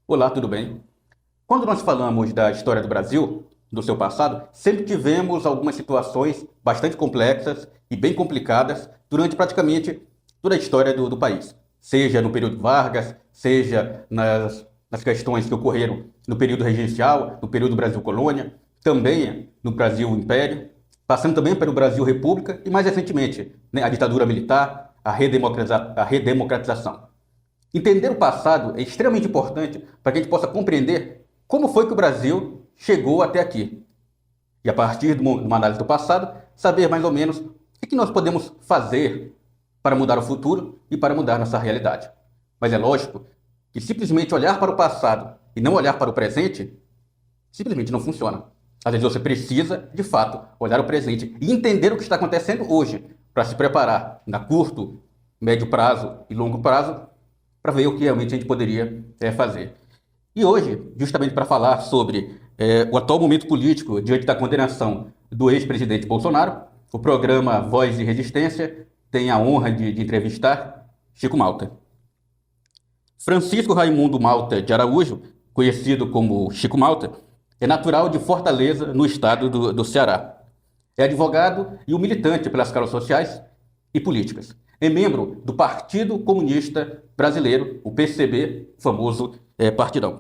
Olá, tudo bem? Quando nós falamos da história do Brasil, do seu passado, sempre tivemos algumas situações bastante complexas e bem complicadas durante praticamente toda a história do país. Seja no período Vargas, seja nas questões que ocorreram no período regencial, no período Brasil Colônia, também no Brasil Império, passando também pelo Brasil República e mais recentemente, né, a ditadura militar, a redemocratização. Entender o passado é extremamente importante para que a gente possa compreender como foi que o Brasil chegou até aqui. E a partir de uma análise do passado, saber mais ou menos o que nós podemos fazer para mudar o futuro e para mudar nossa realidade. Mas é lógico que simplesmente olhar para o passado e não olhar para o presente simplesmente não funciona. Às vezes você precisa, de fato, olhar o presente e entender o que está acontecendo hoje para se preparar na curto, médio prazo e longo prazo para ver o que realmente a gente poderia fazer. E hoje, justamente para falar sobre o atual momento político diante da condenação do ex-presidente Bolsonaro, o programa Voz de Resistência tem a honra de entrevistar Chico Malta. Francisco Raimundo Malta de Araújo, conhecido como Chico Malta, é natural de Fortaleza, no estado do Ceará. É advogado e um militante pelas causas sociais e políticas. É membro do Partido Comunista Brasileiro, o PCB, famoso partidão.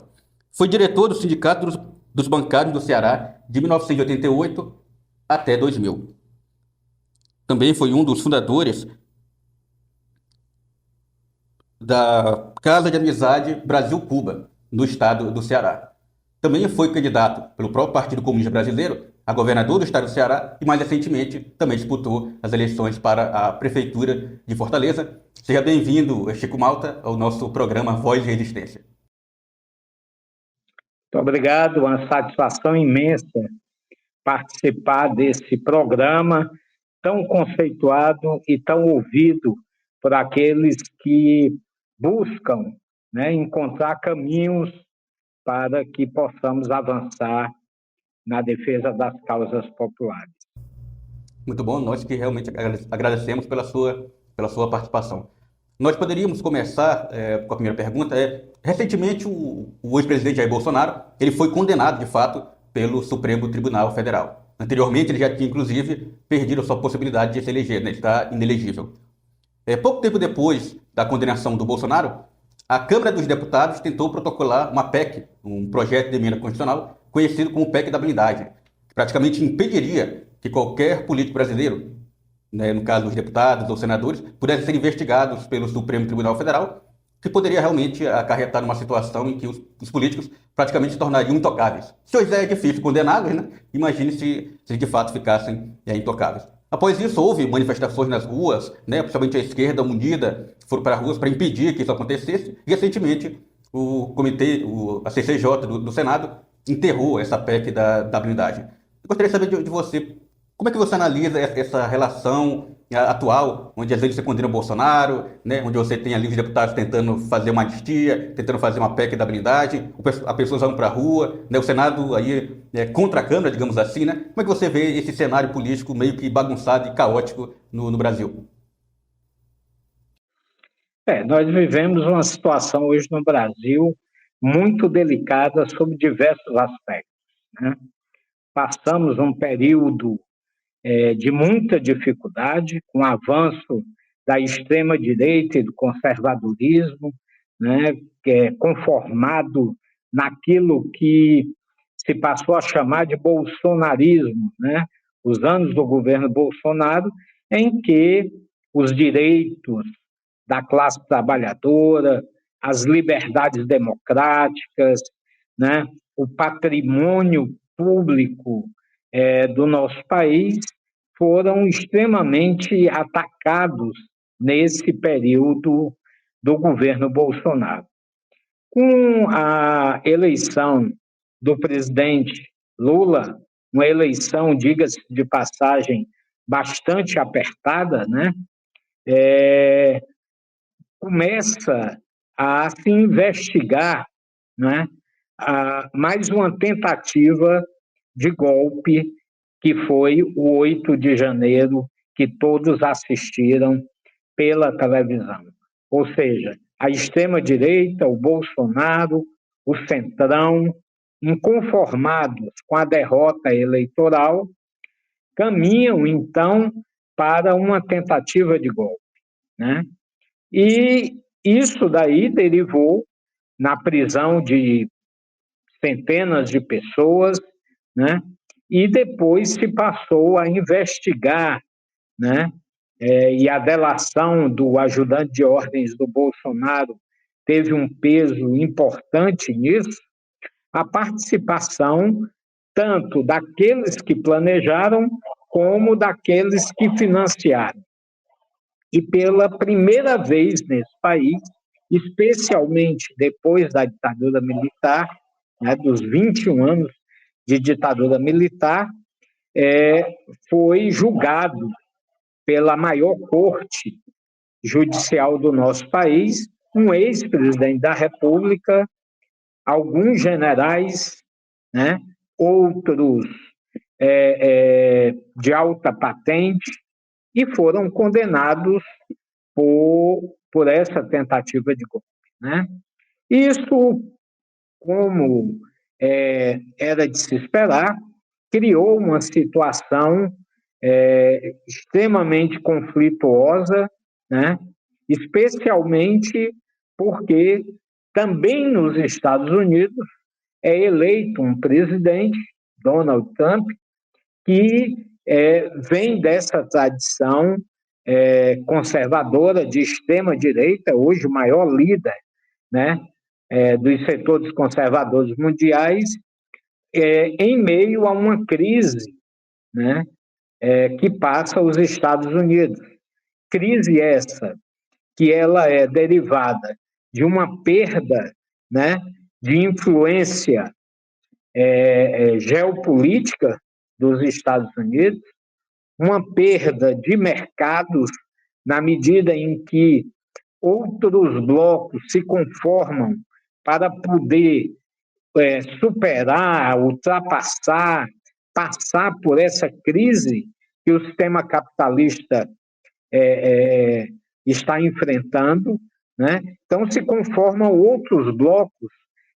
Foi diretor do Sindicato dos Bancários do Ceará de 1988 até 2000. Também foi um dos fundadores da Casa de Amizade Brasil-Cuba, no estado do Ceará. Também foi candidato pelo próprio Partido Comunista Brasileiro a governador do estado do Ceará e, mais recentemente, também disputou as eleições para a Prefeitura de Fortaleza. Seja bem-vindo, Chico Malta, ao nosso programa Voz de Resistência. Muito obrigado, uma satisfação imensa participar desse programa tão conceituado e tão ouvido por aqueles que buscam, né, encontrar caminhos para que possamos avançar na defesa das causas populares. Muito bom, nós que realmente agradecemos pela sua participação. Nós poderíamos começar com a primeira pergunta. Recentemente, o ex-presidente Jair Bolsonaro ele foi condenado, de fato, pelo Supremo Tribunal Federal. Anteriormente, ele já tinha, inclusive, perdido a sua possibilidade de se eleger, né? Ele está inelegível. Pouco tempo depois da condenação do Bolsonaro, a Câmara dos Deputados tentou protocolar uma PEC, um projeto de emenda constitucional, conhecido como PEC da blindagem, que praticamente impediria que qualquer político brasileiro, né, no caso os deputados ou senadores, pudessem ser investigados pelo Supremo Tribunal Federal, que poderia realmente acarretar numa situação em que os políticos praticamente se tornariam intocáveis. Se hoje é difícil condená-los, né? Imagine se de fato ficassem intocáveis. Após isso, houve manifestações nas ruas, né, principalmente a esquerda unida, foram para as ruas para impedir que isso acontecesse. E, recentemente, a CCJ do Senado enterrou essa PEC da blindagem. Eu gostaria de saber de você, como é que você analisa essa relação atual, onde às vezes você condena o Bolsonaro, né, onde você tem ali os deputados tentando fazer uma anistia, tentando fazer uma PEC da blindagem, as pessoas vão para a rua, né, o Senado aí contra a Câmara, digamos assim, né? Como é que você vê esse cenário político meio que bagunçado e caótico no Brasil? Nós vivemos uma situação hoje no Brasil muito delicada sob diversos aspectos, né? Passamos um período de muita dificuldade, com o avanço da extrema-direita e do conservadorismo, né, conformado naquilo que se passou a chamar de bolsonarismo, né, os anos do governo Bolsonaro, em que os direitos da classe trabalhadora, as liberdades democráticas, né, o patrimônio público do nosso país foram extremamente atacados nesse período do governo Bolsonaro. Com a eleição do presidente Lula, uma eleição, diga-se de passagem, bastante apertada, né? Começa a se investigar, né, mais uma tentativa de golpe, que foi o 8 de janeiro, que todos assistiram pela televisão. Ou seja, a extrema-direita, o Bolsonaro, o Centrão, inconformados com a derrota eleitoral, caminham, então, para uma tentativa de golpe, né? E isso daí derivou na prisão de centenas de pessoas, né? E depois se passou a investigar, né? E a delação do ajudante de ordens do Bolsonaro teve um peso importante nisso, a participação tanto daqueles que planejaram como daqueles que financiaram. E pela primeira vez nesse país, especialmente depois da ditadura militar, né, dos 21 anos de ditadura militar, foi julgado pela maior corte judicial do nosso país um ex-presidente da República, alguns generais, né, outros de alta patente, e foram condenados por essa tentativa de golpe, né? Isso, como era de se esperar, criou uma situação extremamente conflituosa, né? Especialmente porque também nos Estados Unidos é eleito um presidente, Donald Trump, que vem dessa tradição conservadora de extrema-direita, hoje o maior líder, né, dos setores conservadores mundiais, em meio a uma crise, né, que passa os Estados Unidos. Crise essa que ela é derivada de uma perda, né, de influência geopolítica dos Estados Unidos, uma perda de mercados na medida em que outros blocos se conformam para poder superar, ultrapassar, passar por essa crise que o sistema capitalista está enfrentando, né? Então se conformam outros blocos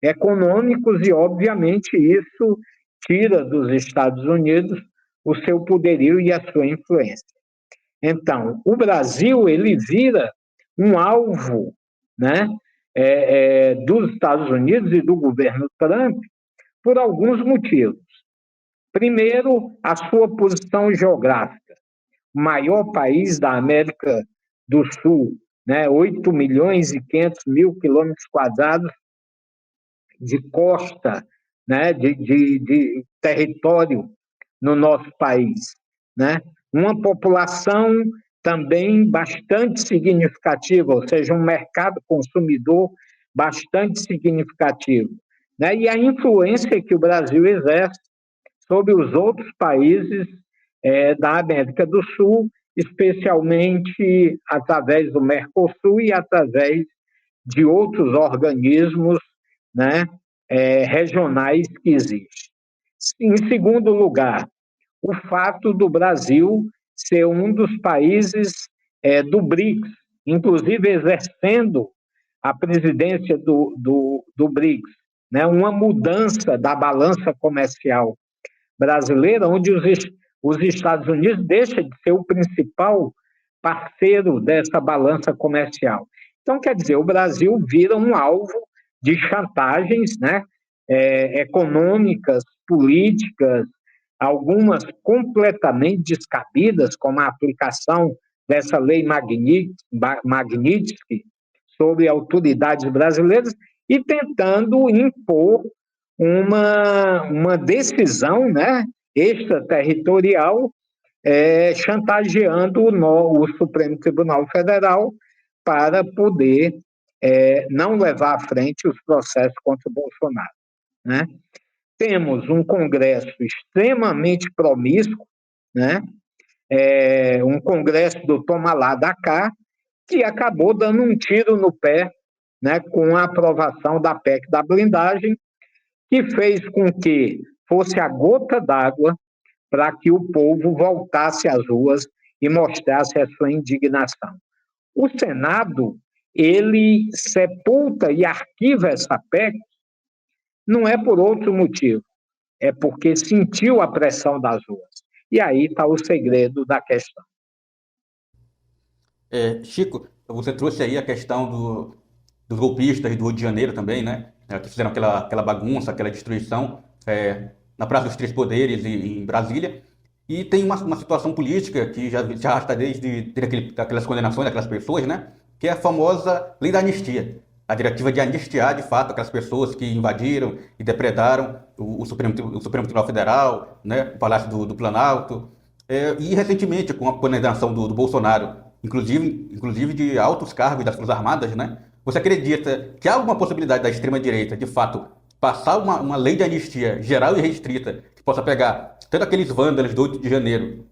econômicos e, obviamente, isso tira dos Estados Unidos o seu poderio e a sua influência. Então, o Brasil ele vira um alvo, né, dos Estados Unidos e do governo Trump por alguns motivos. Primeiro, a sua posição geográfica. O maior país da América do Sul, né, 8 milhões e 500 mil quilômetros quadrados de costa, né, de território no nosso país, né? Uma população também bastante significativa, ou seja, um mercado consumidor bastante significativo, né? E a influência que o Brasil exerce sobre os outros países da América do Sul, especialmente através do Mercosul e através de outros organismos, né, regionais que existem. Em segundo lugar, o fato do Brasil ser um dos países do BRICS, inclusive exercendo a presidência do BRICS, né, uma mudança da balança comercial brasileira, onde os Estados Unidos deixam de ser o principal parceiro dessa balança comercial. Então, quer dizer, o Brasil vira um alvo de chantagens, né, econômicas, políticas, algumas completamente descabidas, como a aplicação dessa lei Magnitsky sobre autoridades brasileiras, e tentando impor uma decisão, né, extraterritorial, chantageando o Supremo Tribunal Federal para poder não levar à frente os processos contra o Bolsonaro, né? Temos um Congresso extremamente promíscuo, né? Um Congresso do toma lá, dá cá, que acabou dando um tiro no pé, né, com a aprovação da PEC da blindagem, que fez com que fosse a gota d'água para que o povo voltasse às ruas e mostrasse a sua indignação. O Senado, ele sepulta e arquiva essa PEC não é por outro motivo, é porque sentiu a pressão das ruas. E aí está o segredo da questão. Chico, você trouxe aí a questão dos golpistas do Rio de Janeiro também, né? Que fizeram aquela bagunça, aquela destruição na Praça dos Três Poderes em Brasília. E tem uma situação política que já se arrasta desde aquelas condenações daquelas pessoas, né? Que é a famosa lei da anistia. A diretiva de anistiar, de fato, aquelas pessoas que invadiram e depredaram o Supremo Tribunal Federal, né? O Palácio do Planalto. E recentemente, com a condenação do Bolsonaro, inclusive de altos cargos das Forças Armadas, né? Você acredita que há alguma possibilidade da extrema-direita, de fato, passar uma lei de anistia geral e restrita, que possa pegar tanto aqueles vândalos do 8 de janeiro,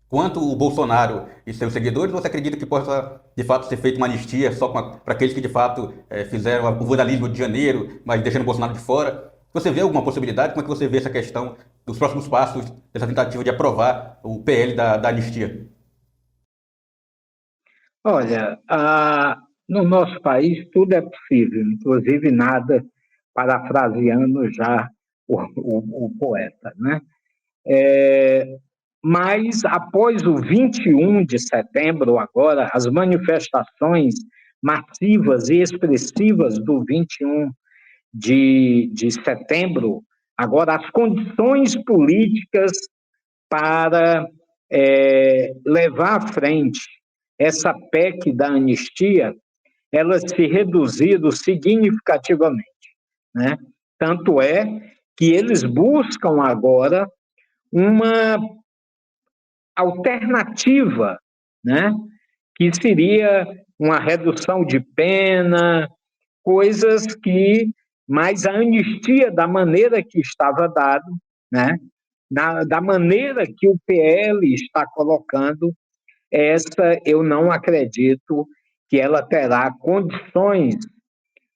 quanto o Bolsonaro e seus seguidores? Ou você acredita que possa, de fato, ser feita uma anistia só para aqueles que, de fato, fizeram o vandalismo de janeiro, mas deixando o Bolsonaro de fora? Você vê alguma possibilidade? Como é que você vê essa questão dos próximos passos dessa tentativa de aprovar o PL da anistia? Olha, no nosso país tudo é possível, inclusive nada, parafraseando já o poeta, né? Mas após o 21 de setembro, agora, as manifestações massivas e expressivas do 21 de setembro, agora as condições políticas para levar à frente essa PEC da anistia, elas se reduziram significativamente, né? Tanto é que eles buscam agora uma alternativa, né? Que seria uma redução de pena, coisas que, mas a anistia da maneira que estava dado, né? Da maneira que o PL está colocando, essa eu não acredito que ela terá condições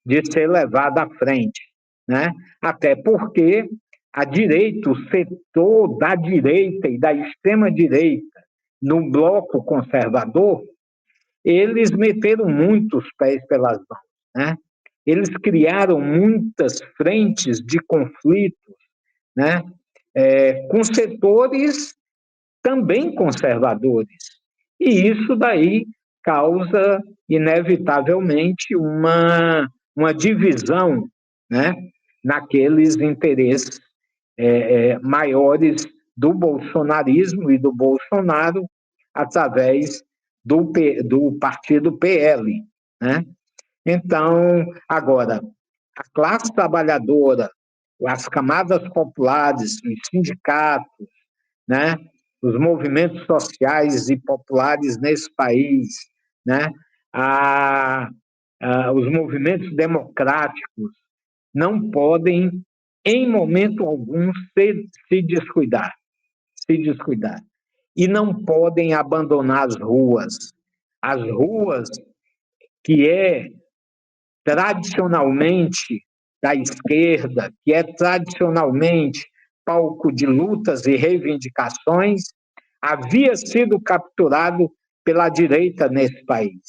de ser levada à frente, né? Até porque a direita, o setor da direita e da extrema-direita no bloco conservador, eles meteram muitos pés pelas mãos, né? Eles criaram muitas frentes de conflitos, né? Com setores também conservadores. E isso daí causa, inevitavelmente, uma divisão, né, naqueles interesses maiores do bolsonarismo e do Bolsonaro através do partido PL, né? Então, agora, a classe trabalhadora, as camadas populares, os sindicatos, né? Os movimentos sociais e populares nesse país, né? Os movimentos democráticos não podem, em momento algum, se descuidar, se descuidar. E não podem abandonar as ruas que é tradicionalmente da esquerda, que é tradicionalmente palco de lutas e reivindicações, havia sido capturado pela direita nesse país.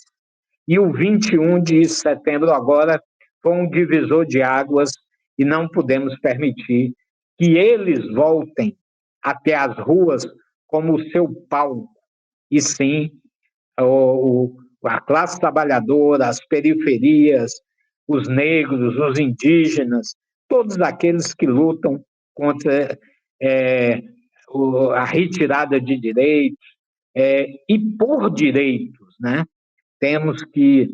E o 21 de setembro agora foi um divisor de águas e não podemos permitir que eles voltem até as ruas como o seu palco, e sim a classe trabalhadora, as periferias, os negros, os indígenas, todos aqueles que lutam contra a retirada de direitos e por direitos, né? Temos que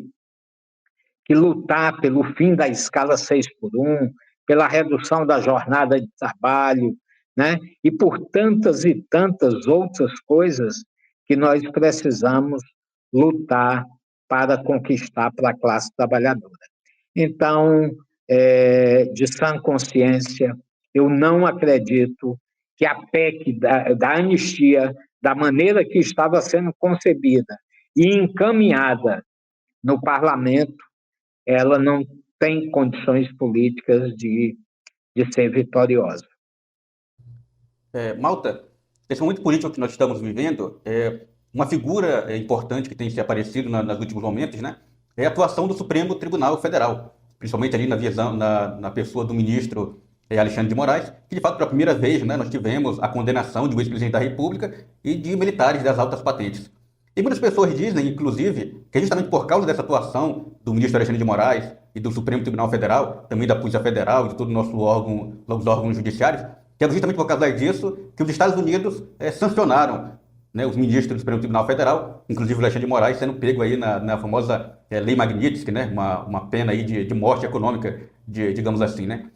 lutar pelo fim da escala 6x1, pela redução da jornada de trabalho, né? E por tantas e tantas outras coisas que nós precisamos lutar para conquistar para a classe trabalhadora. Então, de sã consciência, eu não acredito que a PEC da anistia, da maneira que estava sendo concebida e encaminhada no parlamento, ela não tem condições políticas de ser vitoriosa. Malta, esse momento político que nós estamos vivendo, uma figura importante que tem se aparecido nos últimos momentos, né, é a atuação do Supremo Tribunal Federal, principalmente ali na pessoa do ministro Alexandre de Moraes, que de fato pela primeira vez, né, nós tivemos a condenação de um ex-presidente da República e de militares das altas patentes. E muitas pessoas dizem, inclusive, que é justamente por causa dessa atuação do ministro Alexandre de Moraes e do Supremo Tribunal Federal, também da Polícia Federal e de todo o nosso órgão, os órgãos judiciários, que é justamente por causa disso que os Estados Unidos sancionaram, né, os ministros do Supremo Tribunal Federal, inclusive o Alexandre de Moraes sendo pego aí na famosa Lei Magnitsky, né, uma pena aí de morte econômica, digamos assim, né?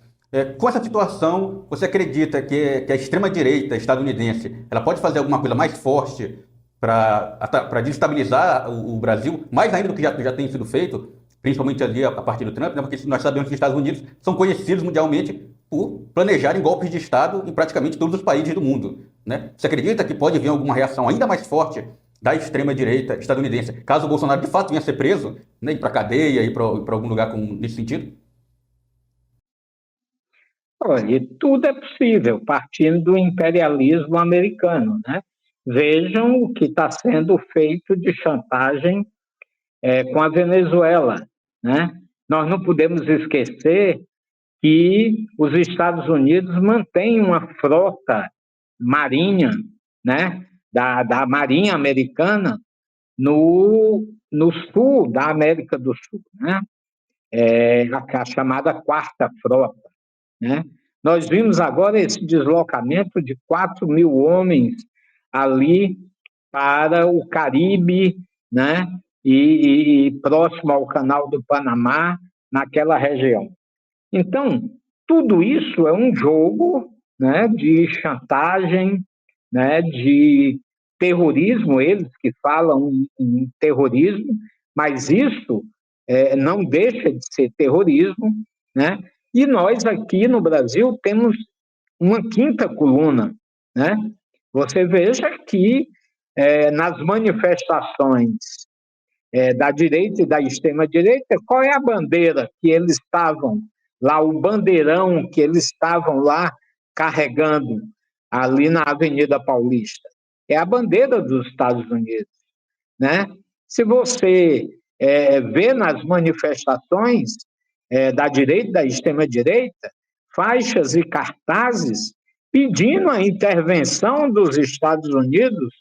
Com essa situação, você acredita que a extrema-direita estadunidense ela pode fazer alguma coisa mais forte para desestabilizar o Brasil, mais ainda do que já tem sido feito, principalmente ali a partir do Trump, né? Porque nós sabemos que os Estados Unidos são conhecidos mundialmente por planejarem golpes de Estado em praticamente todos os países do mundo, né? Você acredita que pode vir alguma reação ainda mais forte da extrema-direita estadunidense, caso o Bolsonaro de fato venha a ser preso, né, ir para a cadeia, ir para algum lugar nesse sentido? Olha, tudo é possível, partindo do imperialismo americano, né? Vejam o que está sendo feito de chantagem com a Venezuela, né? Nós não podemos esquecer que os Estados Unidos mantêm uma frota marinha, né? Da Marinha Americana no sul da América do Sul, né? A chamada Quarta Frota, né? Nós vimos agora esse deslocamento de 4 mil homens ali para o Caribe, né? E próximo ao Canal do Panamá, naquela região. Então, tudo isso é um jogo, né, de chantagem, né, de terrorismo, eles que falam em terrorismo, mas isso não deixa de ser terrorismo, né? E nós aqui no Brasil temos uma quinta coluna, né? Você veja que nas manifestações da direita e da extrema-direita, qual é a bandeira que eles estavam lá, o bandeirão que eles estavam lá carregando ali na Avenida Paulista? É a bandeira dos Estados Unidos, né? Se você vê nas manifestações da direita e da extrema-direita, faixas e cartazes pedindo a intervenção dos Estados Unidos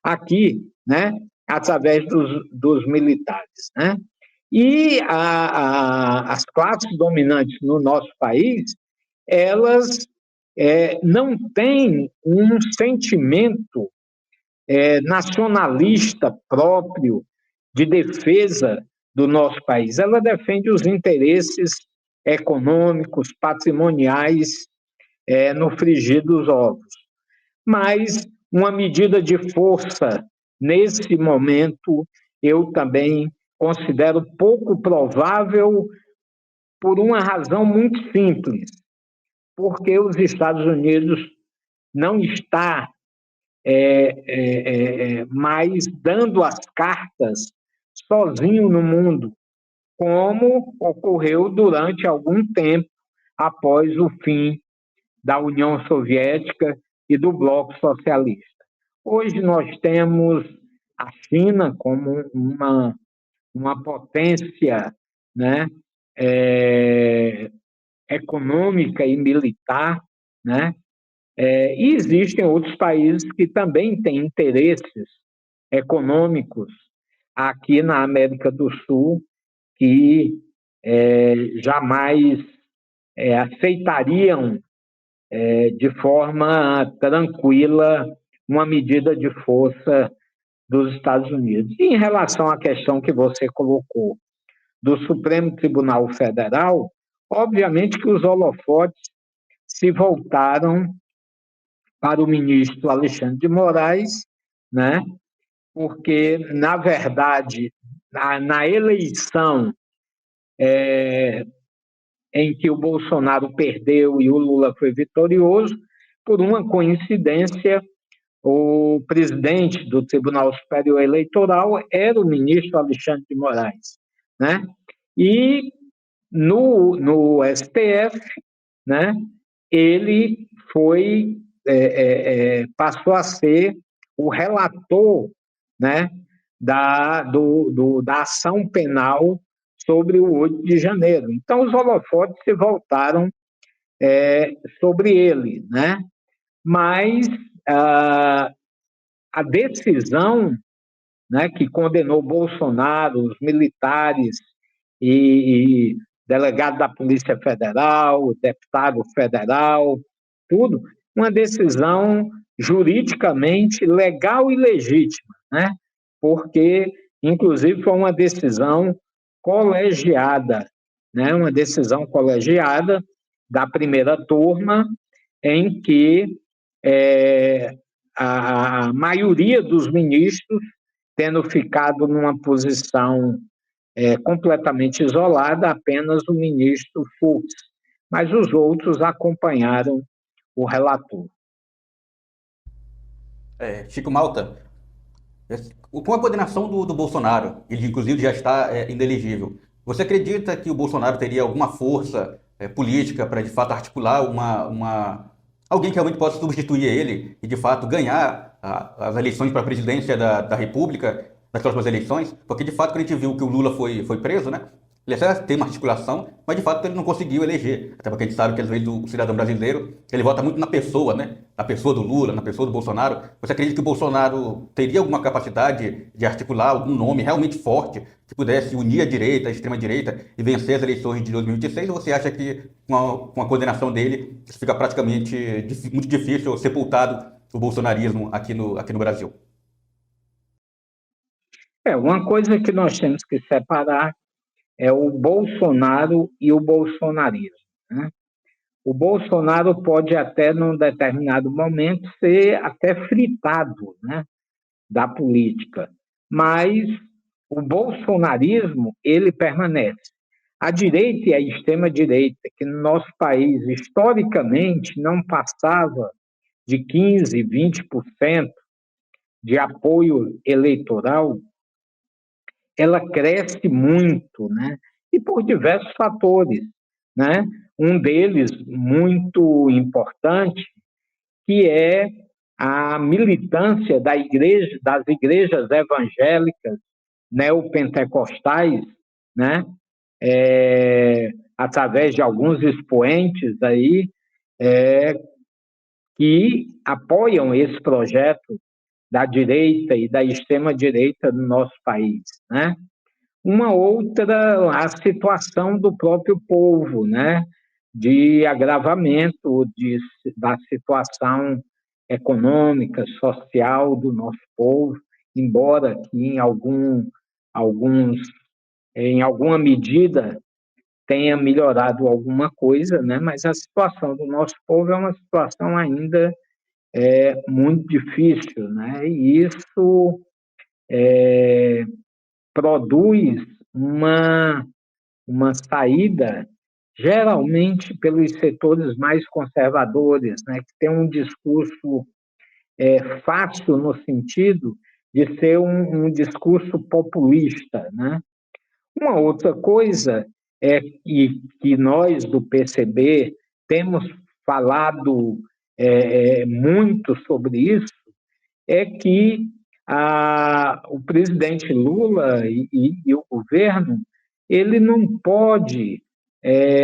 aqui, né, através dos militares, né? E as classes dominantes no nosso país, elas não têm um sentimento nacionalista próprio de defesa do nosso país. Ela defende os interesses econômicos, patrimoniais, no frigir dos ovos. Mas uma medida de força nesse momento eu também considero pouco provável por uma razão muito simples, porque os Estados Unidos não está mais dando as cartas sozinho no mundo, como ocorreu durante algum tempo após o fim da União Soviética e do Bloco Socialista. Hoje nós temos a China como uma potência, né, econômica e militar, né? E existem outros países que também têm interesses econômicos aqui na América do Sul que jamais aceitariam de forma tranquila uma medida de força dos Estados Unidos. E em relação à questão que você colocou do Supremo Tribunal Federal, obviamente que os holofotes se voltaram para o ministro Alexandre de Moraes, né? Porque, na verdade, na eleição em que o Bolsonaro perdeu e o Lula foi vitorioso, por uma coincidência, o presidente do Tribunal Superior Eleitoral era o ministro Alexandre de Moraes, né? E no STF, né, ele passou a ser o relator, né, da ação penal sobre o 8 de janeiro. Então, os holofotes se voltaram sobre ele, né? Mas a decisão, né, que condenou Bolsonaro, os militares e delegado da Polícia Federal, deputado federal, tudo, uma decisão juridicamente legal e legítima, né? Porque, inclusive, foi uma decisão colegiada, né? Uma decisão colegiada da primeira turma, em que a maioria dos ministros, tendo ficado numa posição completamente isolada, apenas o ministro Fux, mas os outros acompanharam o relator. Chico Malta, com a coordenação do Bolsonaro, ele inclusive já está inelegível, você acredita que o Bolsonaro teria alguma força política para de fato articular alguém que realmente possa substituir ele e de fato ganhar as eleições para a presidência da República nas próximas eleições? Porque de fato, quando a gente viu que o Lula foi preso, né? Ele até tem uma articulação, mas de fato ele não conseguiu eleger. Até porque a gente sabe que às vezes o cidadão brasileiro ele vota muito na pessoa, né? Na pessoa do Lula, na pessoa do Bolsonaro. Você acredita que o Bolsonaro teria alguma capacidade de articular algum nome realmente forte que pudesse unir a direita, a extrema-direita e vencer as eleições de 2026? Ou você acha que com a coordenação dele isso fica praticamente muito difícil, sepultado o bolsonarismo aqui no Brasil? Uma coisa que nós temos que separar é o Bolsonaro e o bolsonarismo, né? O Bolsonaro pode até, num determinado momento, ser até fritado, né, da política, mas o bolsonarismo, ele permanece. A direita e a extrema-direita, que no nosso país, historicamente, não passava de 15%, 20% de apoio eleitoral, ela cresce muito, né? E por diversos fatores, né? Um deles muito importante, que é a militância das igrejas evangélicas neopentecostais, né? Através de alguns expoentes aí que apoiam esse projeto da direita e da extrema-direita no nosso país, né? Uma outra, a situação do próprio povo, né? De agravamento da situação econômica, social do nosso povo, embora que em alguma medida tenha melhorado alguma coisa, né? Mas a situação do nosso povo é uma situação ainda muito difícil, né? E isso produz uma saída, geralmente pelos setores mais conservadores, né, que tem um discurso fácil no sentido de ser um discurso populista, né? Uma outra coisa é que nós do PCB temos falado muito sobre isso, é que o presidente Lula e o governo, ele não pode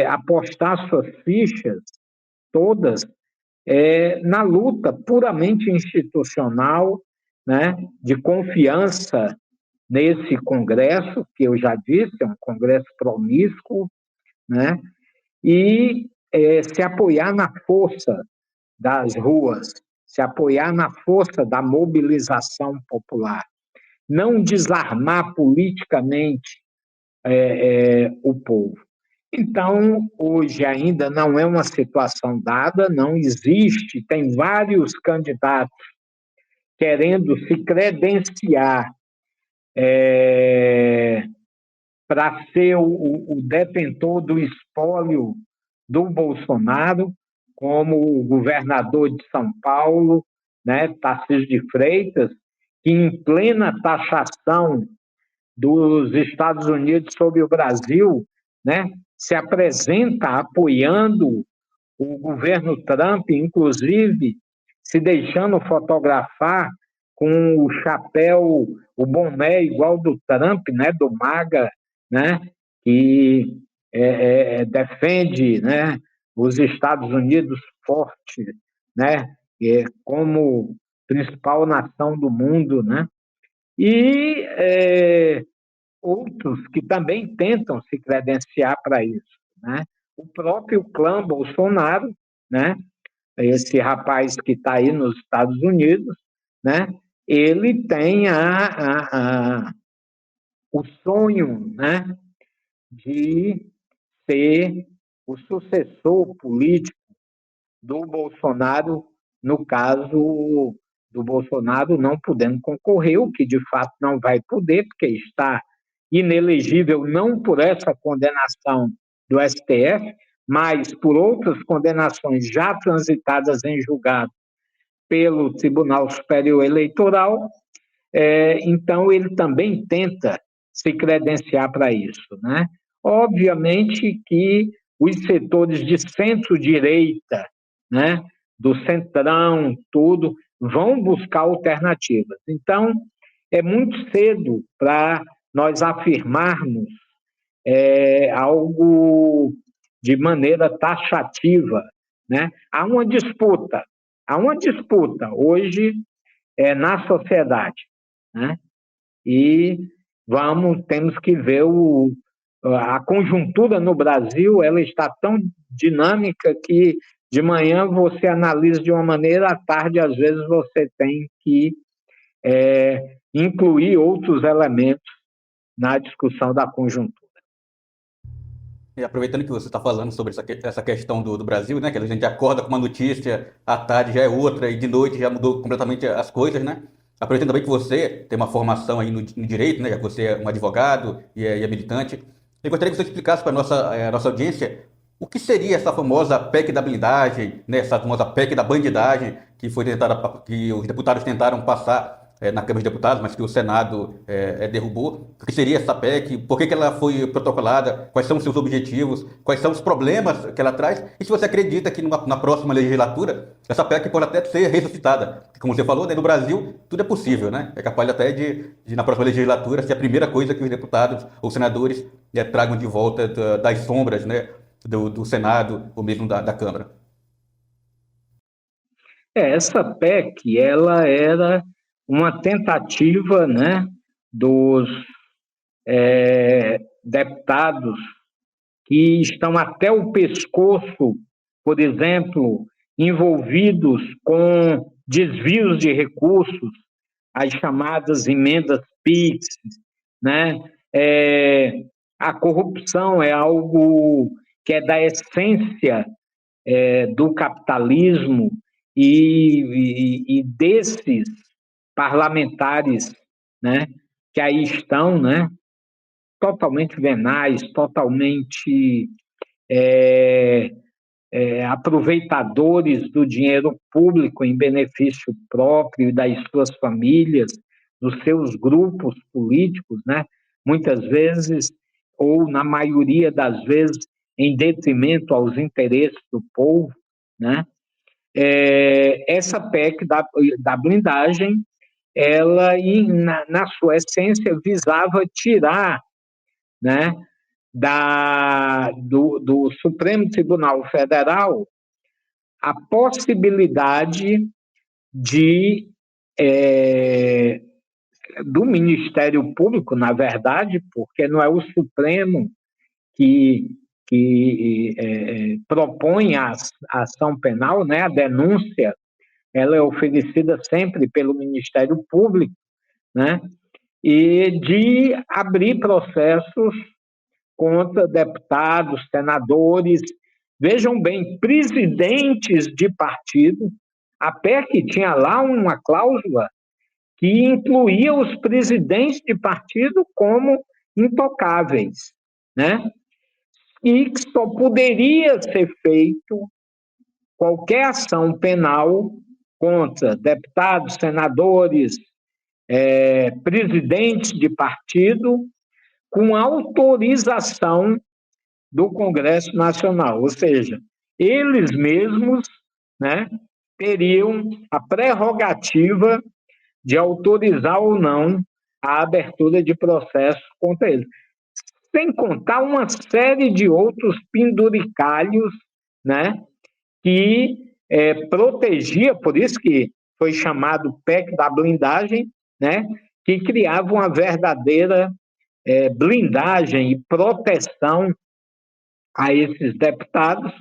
apostar suas fichas todas na luta puramente institucional, né, de confiança nesse Congresso, que eu já disse, é um Congresso promíscuo, né, e se apoiar na força das ruas, se apoiar na força da mobilização popular, não desarmar politicamente o povo. Então, hoje ainda não é uma situação dada, não existe, tem vários candidatos querendo se credenciar para ser o detentor do espólio do Bolsonaro, como o governador de São Paulo, né, Tarcísio de Freitas, que em plena taxação dos Estados Unidos sobre o Brasil, né, se apresenta apoiando o governo Trump, inclusive se deixando fotografar com o chapéu, o boné igual do Trump, né, do MAGA, né, que defende, né, os Estados Unidos fortes, né, como principal nação do mundo, né, e outros que também tentam se credenciar para isso, né? O próprio clã Bolsonaro, né, esse rapaz que está aí nos Estados Unidos, né, ele tem o sonho, né, de ser o sucessor político do Bolsonaro, no caso do Bolsonaro não podendo concorrer, o que de fato não vai poder, porque está inelegível não por essa condenação do STF, mas por outras condenações já transitadas em julgado pelo Tribunal Superior Eleitoral. Então ele também tenta se credenciar para isso, né? Obviamente que os setores de centro-direita, né, do centrão, tudo, vão buscar alternativas. Então, é muito cedo para nós afirmarmos algo de maneira taxativa, né? Há uma disputa hoje na sociedade, né? E temos que ver a conjuntura no Brasil, ela está tão dinâmica que de manhã você analisa de uma maneira, à tarde, às vezes, você tem que incluir outros elementos na discussão da conjuntura. E aproveitando que você está falando sobre essa questão do Brasil, né? Que a gente acorda com uma notícia, à tarde já é outra, e de noite já mudou completamente as coisas, né? Aproveitando também que você tem uma formação aí no direito, né? Já que você é um advogado e é militante. Eu gostaria que você explicasse para a nossa audiência o que seria essa famosa PEC da blindagem, né? Essa famosa PEC da bandidagem que foi tentada, que os deputados tentaram passar na Câmara de Deputados, mas que o Senado derrubou. O que seria essa PEC? Por que ela foi protocolada? Quais são os seus objetivos? Quais são os problemas que ela traz? E se você acredita que na próxima legislatura essa PEC pode até ser ressuscitada? Porque, como você falou, né, no Brasil tudo é possível, né? É capaz até de na próxima legislatura ser a primeira coisa que os deputados ou senadores tragam de volta das sombras, né, do Senado ou mesmo da Câmara. Essa PEC, ela era uma tentativa, né, dos deputados que estão até o pescoço, por exemplo, envolvidos com desvios de recursos, as chamadas emendas PIX, né? A corrupção é algo que é da essência do capitalismo e desses parlamentares, né, que aí estão, né, totalmente venais, totalmente aproveitadores do dinheiro público em benefício próprio e das suas famílias, dos seus grupos políticos, né? Muitas vezes, ou na maioria das vezes, em detrimento aos interesses do povo, né? Essa PEC da blindagem, ela, na sua essência, visava tirar, né, do Supremo Tribunal Federal a possibilidade do Ministério Público, na verdade, porque não é o Supremo que propõe a ação penal, né? A denúncia ela é oferecida sempre pelo Ministério Público, né? E de abrir processos contra deputados, senadores, vejam bem, presidentes de partido. A PEC tinha lá uma cláusula que incluía os presidentes de partido como intocáveis, né? E que só poderia ser feito qualquer ação penal contra deputados, senadores, presidentes de partido, com autorização do Congresso Nacional, ou seja, eles mesmos, né, teriam a prerrogativa de autorizar ou não a abertura de processo contra eles. Sem contar uma série de outros penduricalhos, né, que protegia, por isso que foi chamado PEC da blindagem, né, que criava uma verdadeira blindagem e proteção a esses deputados,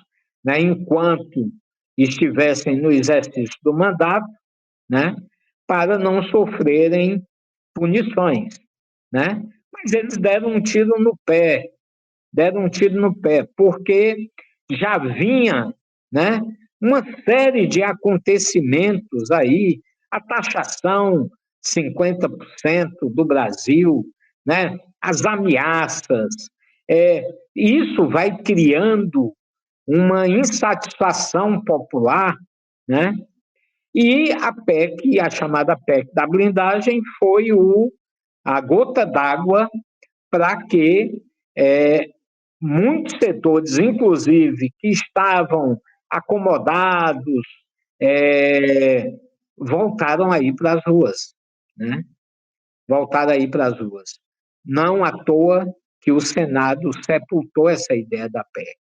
né, enquanto estivessem no exercício do mandato, né, para não sofrerem punições, né? Mas eles deram um tiro no pé, porque já vinha, né, uma série de acontecimentos aí, a taxação 50% do Brasil, né, as ameaças, isso vai criando uma insatisfação popular, né? E a PEC, a chamada PEC da blindagem, foi a gota d'água para que muitos setores, inclusive, que estavam acomodados, voltaram aí para as ruas, né? Voltaram aí para as ruas. Não à toa que o Senado sepultou essa ideia da PEC.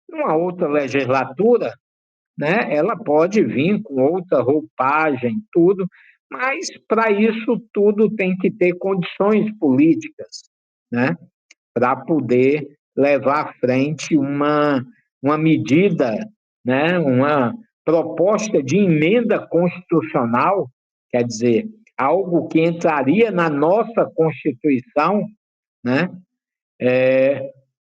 Numa outra legislatura, né, ela pode vir com outra roupagem, tudo, mas para isso tudo tem que ter condições políticas, né, para poder levar à frente uma medida, né, uma proposta de emenda constitucional, quer dizer, algo que entraria na nossa Constituição, né,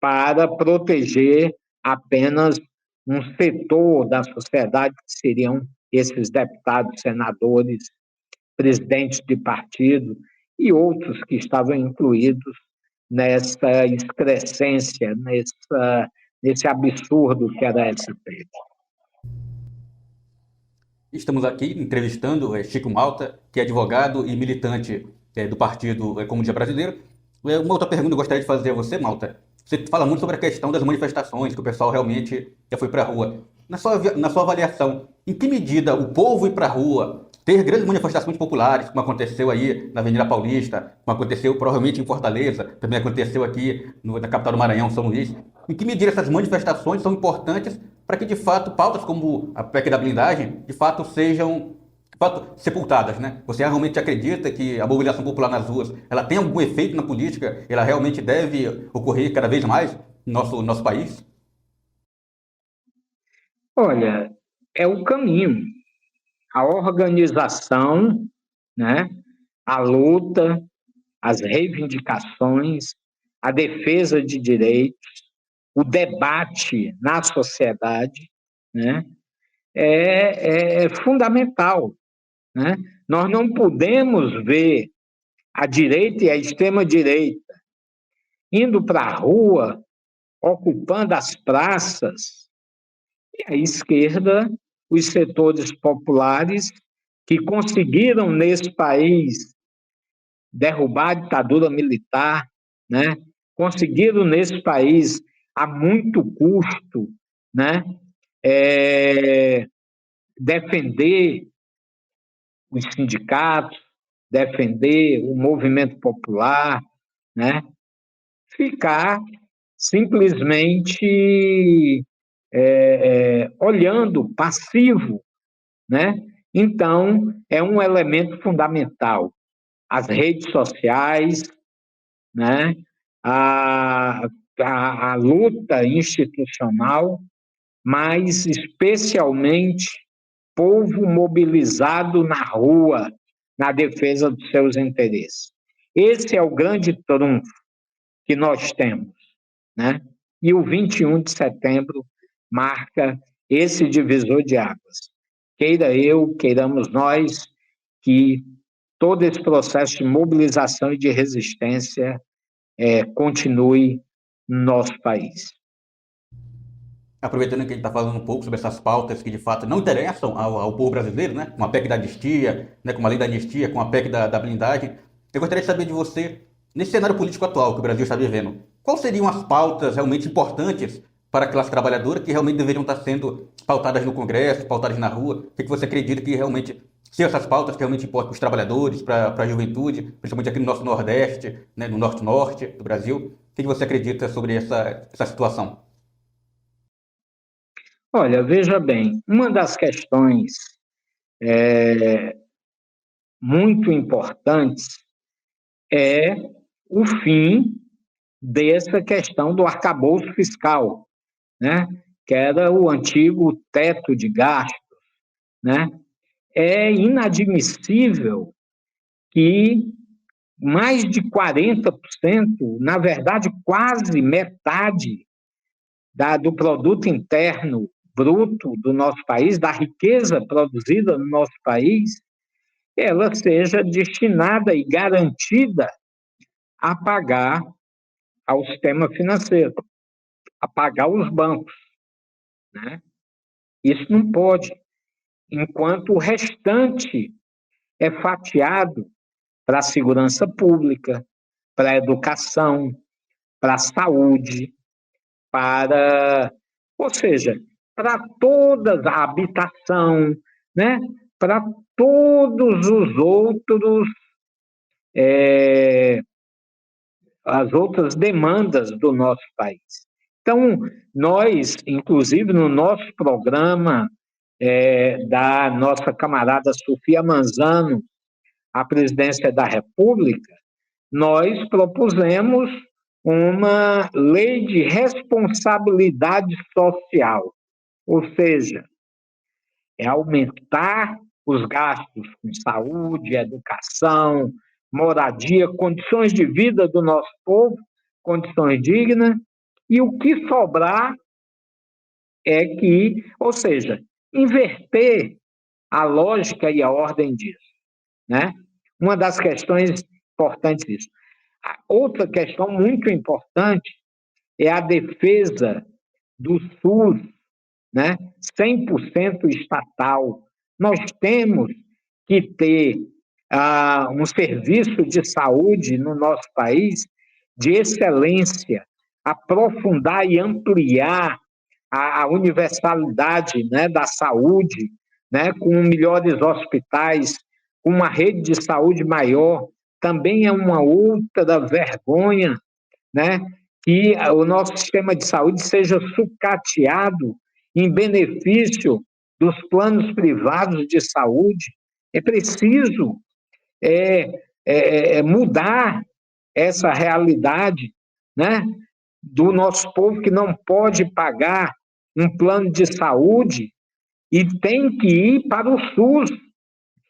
para proteger apenas um setor da sociedade, que seriam esses deputados, senadores, presidentes de partido e outros que estavam incluídos nessa excrescência, nesse absurdo que era essa PEC. Estamos aqui entrevistando Chico Malta, que é advogado e militante do Partido Comunista Brasileiro. Uma outra pergunta que eu gostaria de fazer a você, Malta. Você fala muito sobre a questão das manifestações, que o pessoal realmente já foi para a rua. Na sua avaliação, em que medida o povo ir para a rua, ter grandes manifestações populares, como aconteceu aí na Avenida Paulista, como aconteceu provavelmente em Fortaleza, também aconteceu aqui na capital do Maranhão, São Luís, em que medida essas manifestações são importantes para que, de fato, pautas como a PEC da blindagem, de fato, sejam sepultadas, né? Você realmente acredita que a mobilização popular nas ruas, ela tem algum efeito na política? Ela realmente deve ocorrer cada vez mais no nosso país? Olha, é o caminho, a organização, né? A luta, as reivindicações, a defesa de direitos, o debate na sociedade, né? É fundamental, né? Nós não podemos ver a direita e a extrema-direita indo para a rua, ocupando as praças, e a esquerda, os setores populares que conseguiram nesse país derrubar a ditadura militar, né? Conseguiram nesse país a muito custo, né? Defender os sindicatos, defender o movimento popular, né? Ficar simplesmente olhando, passivo, né? Então, é um elemento fundamental. As redes sociais, né? A luta institucional, mas especialmente povo mobilizado na rua, na defesa dos seus interesses. Esse é o grande trunfo que nós temos, né? E o 21 de setembro marca esse divisor de águas. Queira eu, queiramos nós, que todo esse processo de mobilização e de resistência continue no nosso país. Aproveitando que a gente está falando um pouco sobre essas pautas que de fato não interessam ao povo brasileiro, né? Com a PEC da anistia, né? Com a lei da anistia, com a PEC da blindagem, eu gostaria de saber de você, nesse cenário político atual que o Brasil está vivendo, quais seriam as pautas realmente importantes para a classe trabalhadora que realmente deveriam estar sendo pautadas no Congresso, pautadas na rua? O que você acredita que realmente são essas pautas que realmente importam para os trabalhadores, para a juventude, principalmente aqui no nosso Nordeste, né? No Norte-Norte do Brasil? O que você acredita sobre essa situação? Olha, veja bem, uma das questões muito importantes é o fim dessa questão do arcabouço fiscal, né? Que era o antigo teto de gasto, né? É inadmissível que mais de 40%, na verdade, quase metade do produto interno bruto do nosso país, da riqueza produzida no nosso país, ela seja destinada e garantida a pagar ao sistema financeiro, a pagar os bancos, né? Isso não pode, enquanto o restante é fatiado para a segurança pública, para a educação, para a saúde, para, ou seja, para toda a habitação, né? Para todos os outros, as outras demandas do nosso país. Então, nós, inclusive no nosso programa da nossa camarada Sofia Manzano, à presidência da República, nós propusemos uma lei de responsabilidade social, ou seja, é aumentar os gastos com saúde, educação, moradia, condições de vida do nosso povo, condições dignas, e o que sobrar é que, ou seja, inverter a lógica e a ordem disso, né? Uma das questões importantes disso. A outra questão muito importante é a defesa do SUS, né? 100% estatal. Nós temos que ter um serviço de saúde no nosso país de excelência, aprofundar e ampliar a universalidade, né, da saúde, né, com melhores hospitais, com uma rede de saúde maior, também é uma outra vergonha, né, que o nosso sistema de saúde seja sucateado em benefício dos planos privados de saúde. É preciso mudar essa realidade, né, do nosso povo que não pode pagar um plano de saúde e tem que ir para o SUS.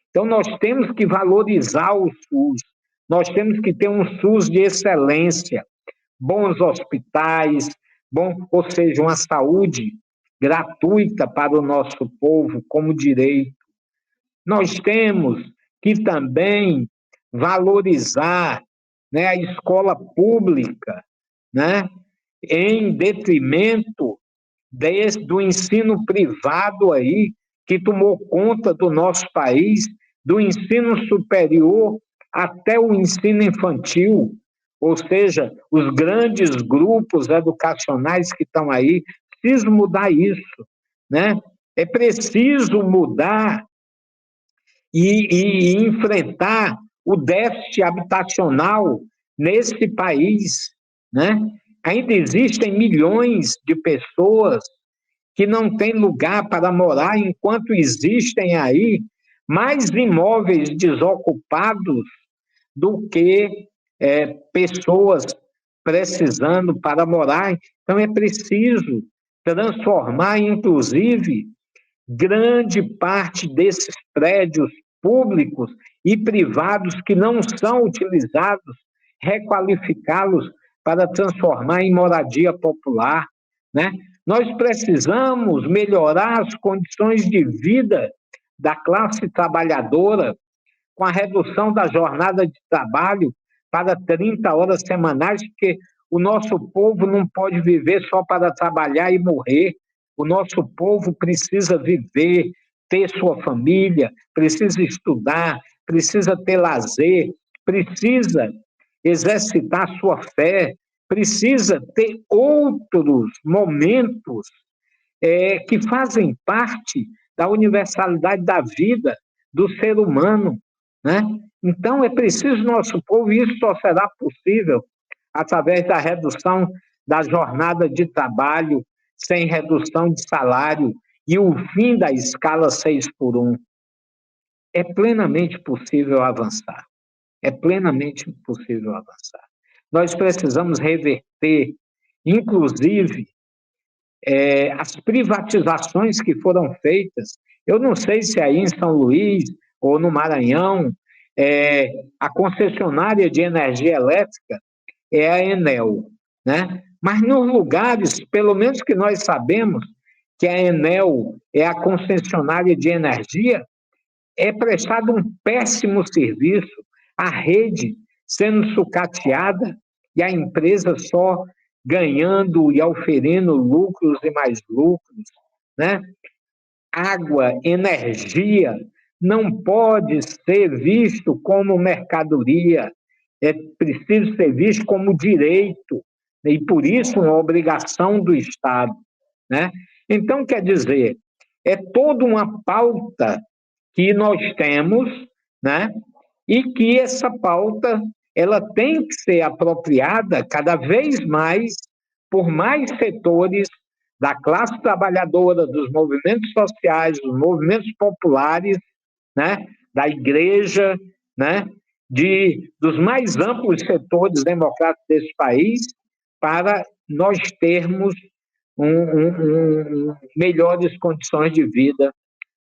Então, nós temos que valorizar o SUS, nós temos que ter um SUS de excelência, bons hospitais, ou seja, uma saúde gratuita para o nosso povo como direito. Nós temos que também valorizar, né, a escola pública, né, em detrimento do ensino privado aí, que tomou conta do nosso país, do ensino superior até o ensino infantil, ou seja, os grandes grupos educacionais que estão aí, preciso mudar isso, né? É preciso mudar e enfrentar o déficit habitacional nesse país, né? Ainda existem milhões de pessoas que não têm lugar para morar, enquanto existem aí mais imóveis desocupados do que pessoas precisando para morar. Então, é preciso transformar, inclusive, grande parte desses prédios públicos e privados que não são utilizados, requalificá-los para transformar em moradia popular, né? Nós precisamos melhorar as condições de vida da classe trabalhadora com a redução da jornada de trabalho para 30 horas semanais, porque o nosso povo não pode viver só para trabalhar e morrer. O nosso povo precisa viver, ter sua família, precisa estudar, precisa ter lazer, precisa exercitar sua fé, precisa ter outros momentos que fazem parte da universalidade da vida do ser humano, né? Então, é preciso nosso povo, e isso só será possível através da redução da jornada de trabalho, sem redução de salário e o fim da escala 6 por 1. É plenamente possível avançar. É plenamente possível avançar. Nós precisamos reverter, inclusive, as privatizações que foram feitas. Eu não sei se aí em São Luís ou no Maranhão, a concessionária de energia elétrica é a Enel, né? Mas nos lugares, pelo menos que nós sabemos, que a Enel é a concessionária de energia, é prestado um péssimo serviço, a rede sendo sucateada e a empresa só ganhando e auferindo lucros e mais lucros, né? Água, energia, não pode ser visto como mercadoria, é preciso ser visto como direito, e por isso uma obrigação do Estado, né? Então, quer dizer, é toda uma pauta que nós temos, né? E que essa pauta ela tem que ser apropriada cada vez mais por mais setores da classe trabalhadora, dos movimentos sociais, dos movimentos populares, né? Da igreja, né? Dos mais amplos setores democráticos desse país, para nós termos melhores condições de vida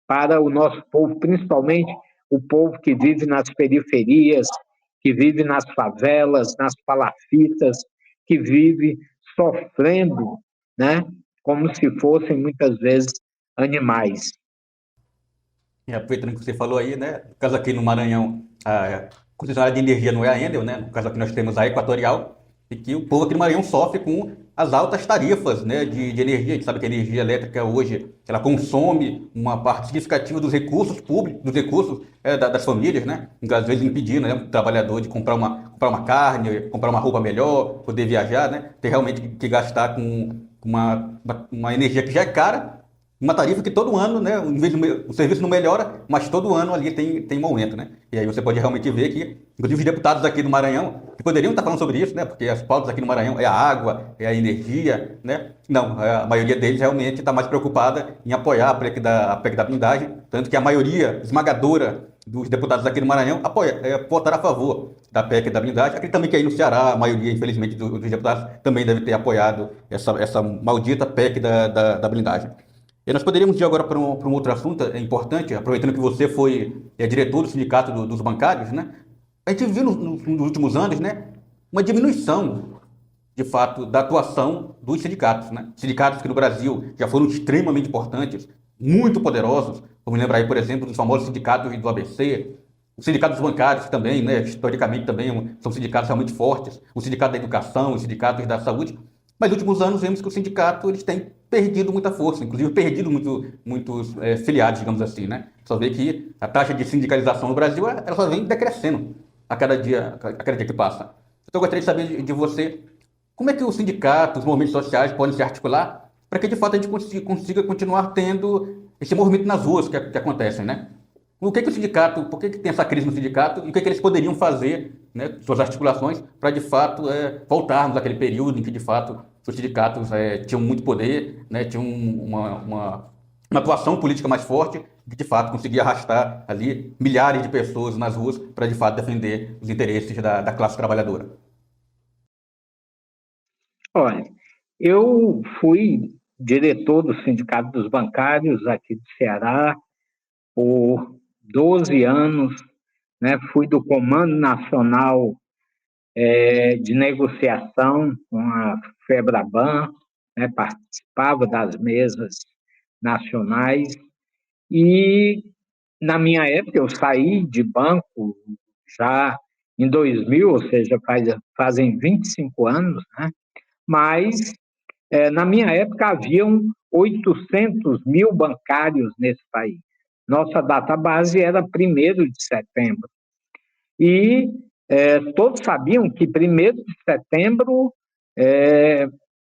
para o nosso povo, principalmente o povo que vive nas periferias, que vive nas favelas, nas palafitas, que vive sofrendo, né? Como se fossem muitas vezes animais. E aproveitando que você falou aí, né? No caso aqui no Maranhão, a concessionária de energia não é a Enel, né? No caso aqui nós temos a Equatorial, e que o povo aqui no Maranhão sofre com as altas tarifas, né, de energia. A gente sabe que a energia elétrica hoje ela consome uma parte significativa dos recursos públicos, dos recursos das famílias, né? Então, às vezes impedindo, né, o trabalhador de comprar uma carne, comprar uma roupa melhor, poder viajar, né? Tem realmente que gastar com uma energia que já é cara, uma tarifa que todo ano, né, o serviço não melhora, mas todo ano ali tem um aumento, né? E aí você pode realmente ver que, inclusive, os deputados aqui do Maranhão, que poderiam estar falando sobre isso, né? Porque as pautas aqui no Maranhão é a água, é a energia, né? Não, a maioria deles realmente está mais preocupada em apoiar a PEC da blindagem, tanto que a maioria esmagadora dos deputados aqui no Maranhão votaram a favor da PEC da blindagem. Aqui também que aí no Ceará, a maioria, infelizmente, dos deputados também deve ter apoiado essa maldita PEC da blindagem. E nós poderíamos ir agora para um outro assunto importante, aproveitando que você foi diretor do Sindicato dos Bancários, né? A gente viu nos últimos anos, né, uma diminuição, de fato, da atuação dos sindicatos, né? Sindicatos que no Brasil já foram extremamente importantes, muito poderosos. Vamos lembrar aí, por exemplo, dos famosos sindicatos do ABC, os sindicatos bancários também, né, historicamente também são sindicatos realmente fortes, o sindicato da educação, os sindicatos da saúde. Mas nos últimos anos vemos que o sindicato eles têm perdido muita força, inclusive perdido muitos filiados, digamos assim, né? Só vê que a taxa de sindicalização no Brasil ela só vem decrescendo a cada dia que passa. Então eu gostaria de saber de você como é que os sindicatos, os movimentos sociais podem se articular para que de fato a gente consiga continuar tendo esse movimento nas ruas que acontecem, né? O sindicato, por que tem essa crise no sindicato e o que eles poderiam fazer, né, suas articulações, para de fato voltarmos àquele período em que de fato os sindicatos tinham muito poder, né, tinham uma atuação política mais forte, que de fato conseguia arrastar ali milhares de pessoas nas ruas para de fato defender os interesses da classe trabalhadora. Olha, eu fui diretor do Sindicato dos Bancários aqui do Ceará por 12 anos, né? Fui do Comando Nacional de Negociação com a FEBRABAN, né? Participava das mesas nacionais e, na minha época, eu saí de banco já em 2000, ou seja, fazem 25 anos, né? Mas, na minha época, haviam 800 mil bancários nesse país. Nossa database era 1º de setembro. E todos sabiam que 1º de setembro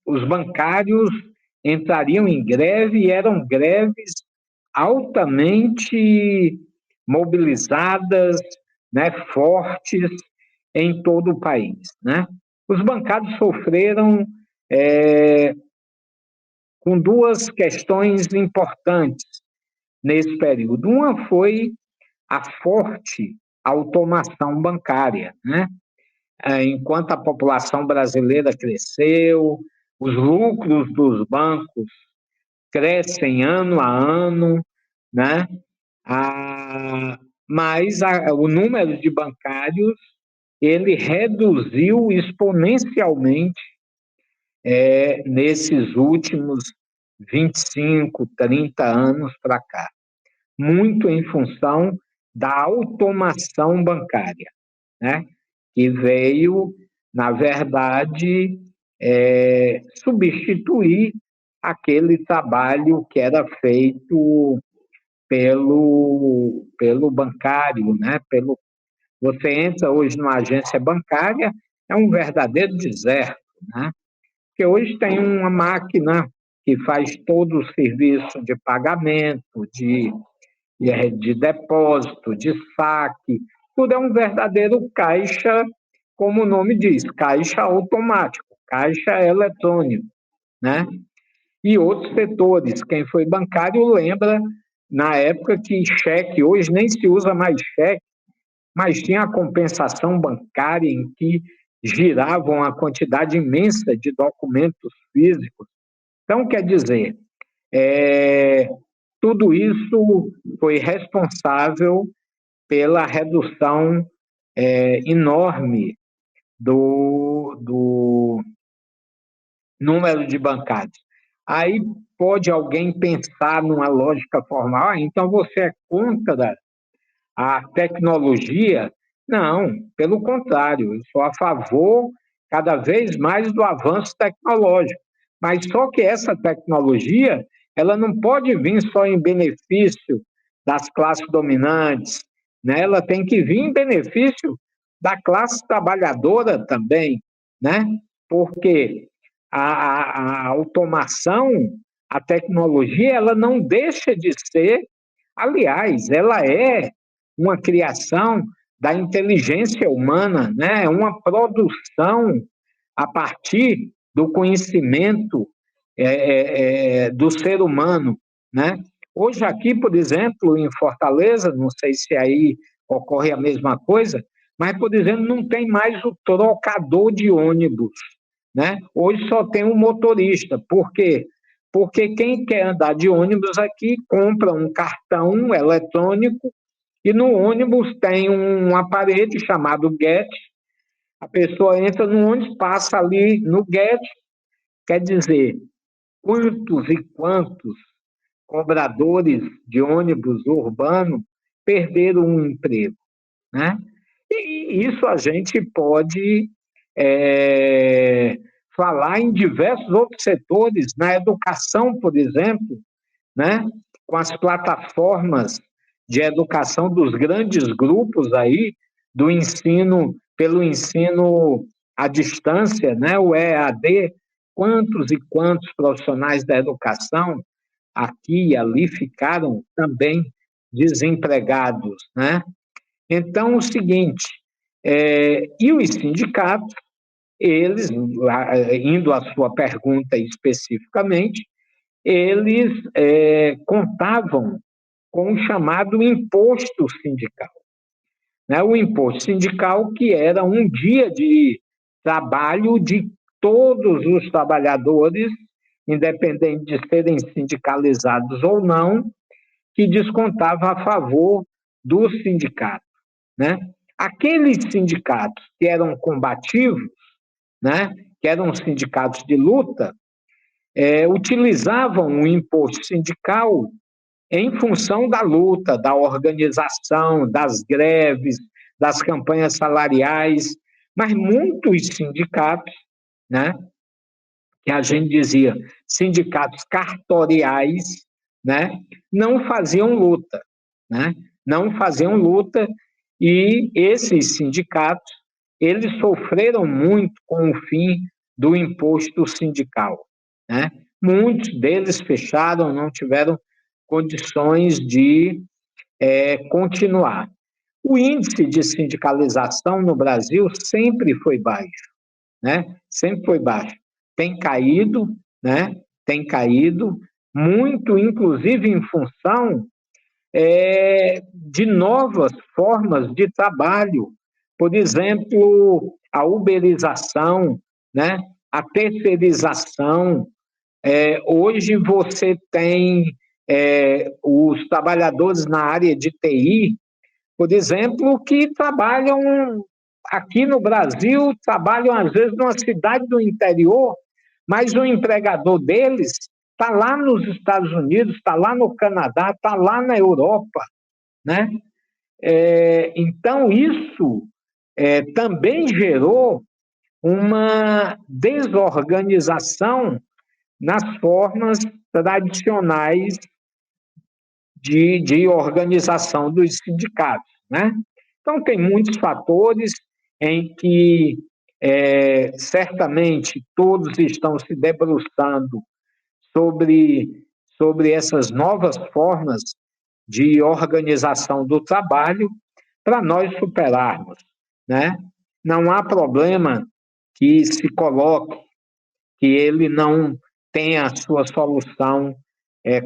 os bancários entrariam em greve e eram greves altamente mobilizadas, né, fortes em todo o país, né? Os bancários sofreram com duas questões importantes nesse período. Uma foi a forte automação bancária, né? Enquanto a população brasileira cresceu, os lucros dos bancos crescem ano a ano, né? Mas o número de bancários ele reduziu exponencialmente nesses últimos 25, 30 anos para cá, muito em função da automação bancária, né? Que veio, na verdade, substituir aquele trabalho que era feito pelo bancário, né? Você entra hoje numa agência bancária, é um verdadeiro deserto, né? Porque hoje tem uma máquina que faz todo o serviço de pagamento, de depósito, de saque, tudo é um verdadeiro caixa, como o nome diz, caixa automático, caixa eletrônico, né? E outros setores, quem foi bancário lembra, na época que cheque, hoje nem se usa mais cheque, mas tinha a compensação bancária em que giravam uma quantidade imensa de documentos físicos. Então, quer dizer, tudo isso foi responsável pela redução enorme do número de bancários. Aí pode alguém pensar numa lógica formal, então você é contra a tecnologia? Não, pelo contrário, eu sou a favor cada vez mais do avanço tecnológico. Mas só que essa tecnologia, ela não pode vir só em benefício das classes dominantes, né? Ela tem que vir em benefício da classe trabalhadora também, né? Porque a automação, a tecnologia, ela não deixa de ser, aliás, ela é uma criação da inteligência humana, né? Uma produção a partir do conhecimento do ser humano, né? Hoje aqui, por exemplo, em Fortaleza, não sei se aí ocorre a mesma coisa, mas, por exemplo, não tem mais o trocador de ônibus, né? Hoje só tem um motorista. Por quê? Porque quem quer andar de ônibus aqui compra um cartão eletrônico e no ônibus tem um aparelho chamado GET. A pessoa entra no ônibus, passa ali no GET, quer dizer, quantos e quantos cobradores de ônibus urbano perderam um emprego, né? E isso a gente pode falar em diversos outros setores, na educação, por exemplo, né? Com as plataformas de educação dos grandes grupos aí, do ensino, pelo ensino à distância, né? O EAD, quantos e quantos profissionais da educação aqui e ali ficaram também desempregados, né? Então, o seguinte, e os sindicatos, eles, indo à sua pergunta especificamente, eles contavam com o chamado imposto sindical, né? O imposto sindical que era um dia de trabalho de todos os trabalhadores, independente de serem sindicalizados ou não, que descontava a favor do sindicato, né? Aqueles sindicatos que eram combativos, né? Que eram sindicatos de luta, utilizavam o imposto sindical em função da luta, da organização, das greves, das campanhas salariais, mas muitos sindicatos, né, que a gente dizia sindicatos cartoriais, né, não faziam luta, né, não faziam luta, e esses sindicatos, eles sofreram muito com o fim do imposto sindical, né? Muitos deles fecharam, não tiveram condições de continuar. O índice de sindicalização no Brasil sempre foi baixo, né? Sempre foi baixo. Tem caído, né? tem caído, muito, inclusive, em função de novas formas de trabalho. Por exemplo, a uberização, né? A terceirização. Hoje você tem os trabalhadores na área de TI, por exemplo, que trabalham aqui no Brasil, trabalham às vezes numa cidade do interior, mas o empregador deles está lá nos Estados Unidos, está lá no Canadá, está lá na Europa, né? Então, isso também gerou uma desorganização nas formas tradicionais de organização dos sindicatos, né? Então, tem muitos fatores em que certamente todos estão se debruçando sobre essas novas formas de organização do trabalho para nós superarmos, né? Não há problema que se coloque que ele não tenha a sua solução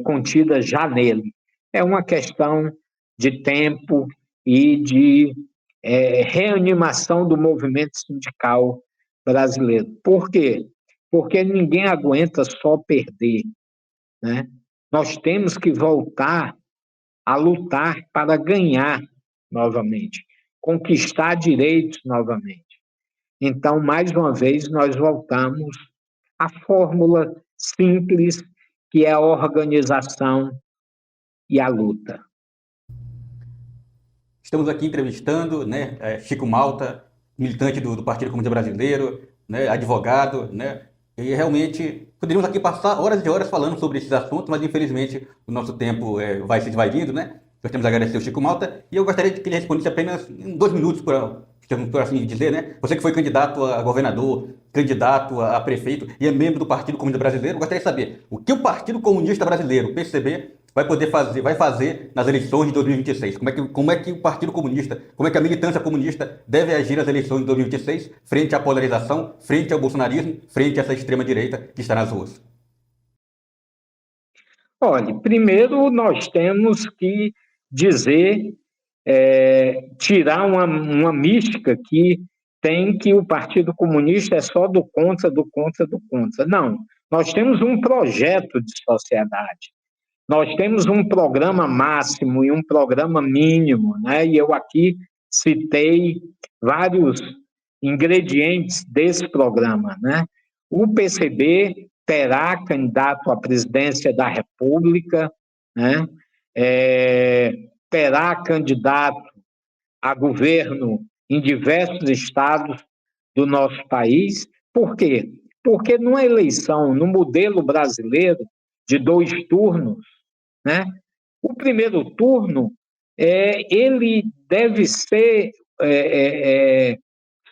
contida já nele. É uma questão de tempo e de reanimação do movimento sindical brasileiro. Por quê? Porque ninguém aguenta só perder, né? Nós temos que voltar a lutar para ganhar novamente, conquistar direitos novamente. Então, mais uma vez, nós voltamos à fórmula simples, que é a organização e a luta. Estamos aqui entrevistando, né, Chico Malta, militante do Partido Comunista Brasileiro, né, advogado, né, e realmente poderíamos aqui passar horas e horas falando sobre esses assuntos, mas infelizmente o nosso tempo vai se dividindo, né? Nós temos que agradecer o Chico Malta e eu gostaria que ele respondesse apenas em 2 minutos, por assim dizer, né? Você que foi candidato a governador, candidato a prefeito e é membro do Partido Comunista Brasileiro, eu gostaria de saber o que o Partido Comunista Brasileiro, PCB, vai fazer nas eleições de 2026? Como é que o Partido Comunista, como é que a militância comunista deve agir nas eleições de 2026 frente à polarização, frente ao bolsonarismo, frente a essa extrema-direita que está nas ruas? Olha, primeiro nós temos que dizer, tirar uma mística que tem que o Partido Comunista é só do contra, do contra, do contra. Não, nós temos um projeto de sociedade. Nós temos um programa máximo e um programa mínimo, né? E eu aqui citei vários ingredientes desse programa, né? O PCB terá candidato à presidência da República, né? Terá candidato a governo em diversos estados do nosso país. Por quê? Porque numa eleição, no modelo brasileiro de 2 turnos, né? O primeiro turno ele deve ser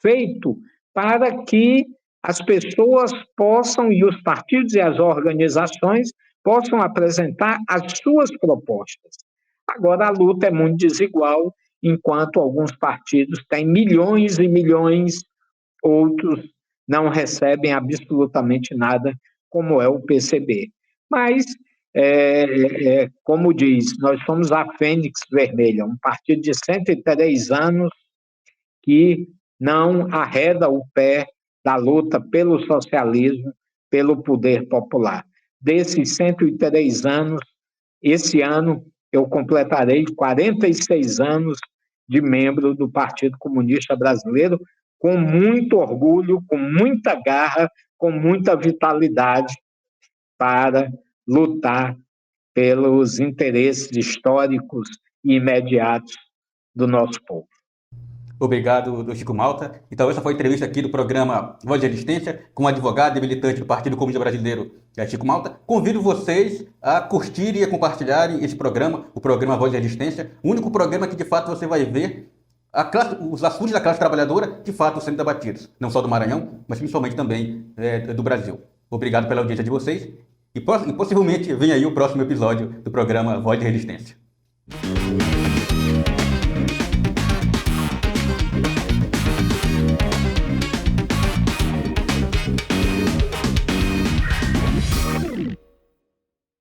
feito para que as pessoas possam, e os partidos e as organizações, possam apresentar as suas propostas. Agora, a luta é muito desigual, enquanto alguns partidos têm milhões e milhões, outros não recebem absolutamente nada, como é o PCB. Mas, como diz, nós somos a Fênix Vermelha, um partido de 103 anos que não arreda o pé da luta pelo socialismo, pelo poder popular. Desses 103 anos, esse ano eu completarei 46 anos de membro do Partido Comunista Brasileiro, com muito orgulho, com muita garra, com muita vitalidade para lutar pelos interesses históricos e imediatos do nosso povo. Obrigado, do Chico Malta. Então, essa foi a entrevista aqui do programa Voz de Resistência com o advogado e militante do Partido Comunista Brasileiro, Chico Malta. Convido vocês a curtirem e a compartilharem esse programa, o programa Voz de Resistência, o único programa que, de fato, você vai ver os assuntos da classe trabalhadora, de fato, sendo debatidos. Não só do Maranhão, mas principalmente também do Brasil. Obrigado pela audiência de vocês e possivelmente venha aí o próximo episódio do programa Voz de Resistência.